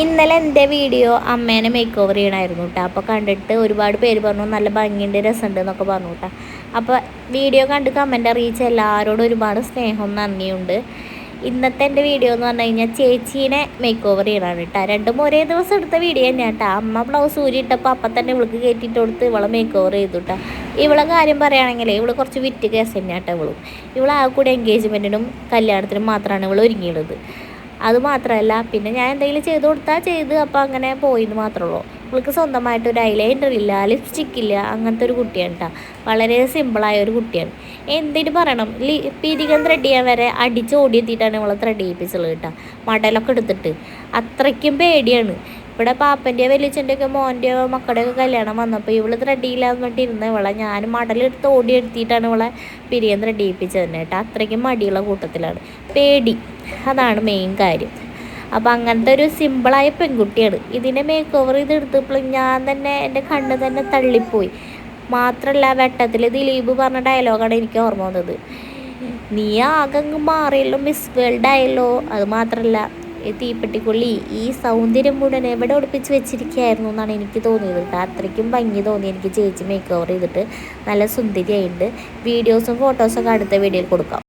ഇന്നലെ എൻ്റെ വീഡിയോ അമ്മേനെ മേക്ക് ഓവർ ചെയ്യണമായിരുന്നു കേട്ടോ. അപ്പോൾ കണ്ടിട്ട് ഒരുപാട് പേര് പറഞ്ഞു നല്ല ഭംഗിയുണ്ട്, രസമുണ്ട് എന്നൊക്കെ പറഞ്ഞു കേട്ടോ. അപ്പോൾ വീഡിയോ കണ്ട് കമൻ്റ് അറിയിച്ച എല്ലാവരോടും ഒരുപാട് സ്നേഹവും നന്ദിയുണ്ട്. ഇന്നത്തെ എൻ്റെ വീഡിയോ എന്ന് പറഞ്ഞു കഴിഞ്ഞാൽ ചേച്ചീനെ മേക്ക് ഓവർ ചെയ്യണമാണ് കേട്ടോ. രണ്ടും ഒരേ ദിവസം എടുത്ത വീഡിയോ തന്നെയാണ് കേട്ടോ. അമ്മ ബ്ലൗസ് ഊരിയിട്ടപ്പോൾ അപ്പം തന്നെ ഇവൾക്ക് കയറ്റിയിട്ട് കൊടുത്ത് ഇവളെ മേക്ക് ഓവർ ചെയ്തു കേട്ടോ. ഇവളെ കാര്യം പറയുകയാണെങ്കിൽ ഇവള് കുറച്ച് വിറ്റ് കേസ് തന്നെയാണ് കേട്ടോ. ഇവളെ ആ കൂടെ എൻഗേജ്മെൻറ്റിനും കല്യാണത്തിനും മാത്രമാണ് ഇവൾ ഒരുങ്ങിയുള്ളത്. അതുമാത്രമല്ല, പിന്നെ ഞാൻ എന്തെങ്കിലും ചെയ്ത് കൊടുത്താൽ ചെയ്ത് അപ്പോൾ അങ്ങനെ പോയിന്ന് മാത്രമേ ഉള്ളൂ. ഇവൾക്ക് സ്വന്തമായിട്ടൊരു ഐലൈനർ ഇല്ല, ലിപ്സ്റ്റിക്ക് ഇല്ല, അങ്ങനത്തെ ഒരു കുട്ടിയാണ് കേട്ടോ. വളരെ സിമ്പിളായ ഒരു കുട്ടിയാണ്. എന്തിനു പറയണം, പിരികം ത്രെഡ് ചെയ്യാൻ വരെ അടിച്ച് ഓടിയെത്തിയിട്ടാണ് ഇവളെ ത്രെഡ് ചെയ്യിപ്പിച്ചുള്ളത് കേട്ടോ. മടലൊക്കെ എടുത്തിട്ട് അത്രയ്ക്കും പേടിയാണ്. ഇവിടെ പാപ്പൻ്റെയോ വലിയച്ഛൻ്റെയൊക്കെ മോൻ്റെയോ മക്കളുടെയൊക്കെ കല്യാണം വന്നപ്പോൾ ഇവള് ത്രെഡ് ചെയ്യില്ലാന്ന് പറഞ്ഞിട്ടിരുന്ന ഇവളെ ഞാൻ മടലെടുത്ത് ഓടിയെടുത്തിട്ടാണ് ഇവളെ പിരിയം ത്രെഡ് ചെയ്യിപ്പിച്ചത് തന്നെ കേട്ടോ. അത്രയ്ക്കും മടിയുള്ള കൂട്ടത്തിലാണ്. പേടി, അതാണ് മെയിൻ കാര്യം. അപ്പം അങ്ങനത്തെ ഒരു സിമ്പിളായ പെൺകുട്ടിയാണ്. ഇതിനെ മേക്ക് ഓവർ ചെയ്തെടുത്തപ്പോൾ ഞാൻ തന്നെ എൻ്റെ കണ്ണ് തന്നെ തള്ളിപ്പോയി. മാത്രമല്ല, വെട്ടത്തിൽ ദിലീപ് പറഞ്ഞ ഡയലോഗാണ് എനിക്ക് ഓർമ്മ വന്നത്. നീ ആകെ മാറിയല്ലോ, മിസ് വേൾഡ് ആയല്ലോ. അത് മാത്രമല്ല, ഈ തീപ്പെട്ടിക്കൊള്ളി ഈ സൗന്ദര്യം മുഴുവൻ എവിടെ ഒളിപ്പിച്ച് വെച്ചിരിക്കുകയായിരുന്നു എന്നാണ് എനിക്ക് തോന്നിയത് കേട്ടോ. അത്രയ്ക്കും ഭംഗി തോന്നി എനിക്ക് ചേച്ചി മേക്ക് ഓവർ ചെയ്തിട്ട്. നല്ല സുന്ദരിയായിട്ടുണ്ട്. വീഡിയോസും ഫോട്ടോസൊക്കെ അടുത്ത വീഡിയോയിൽ കൊടുക്കാം.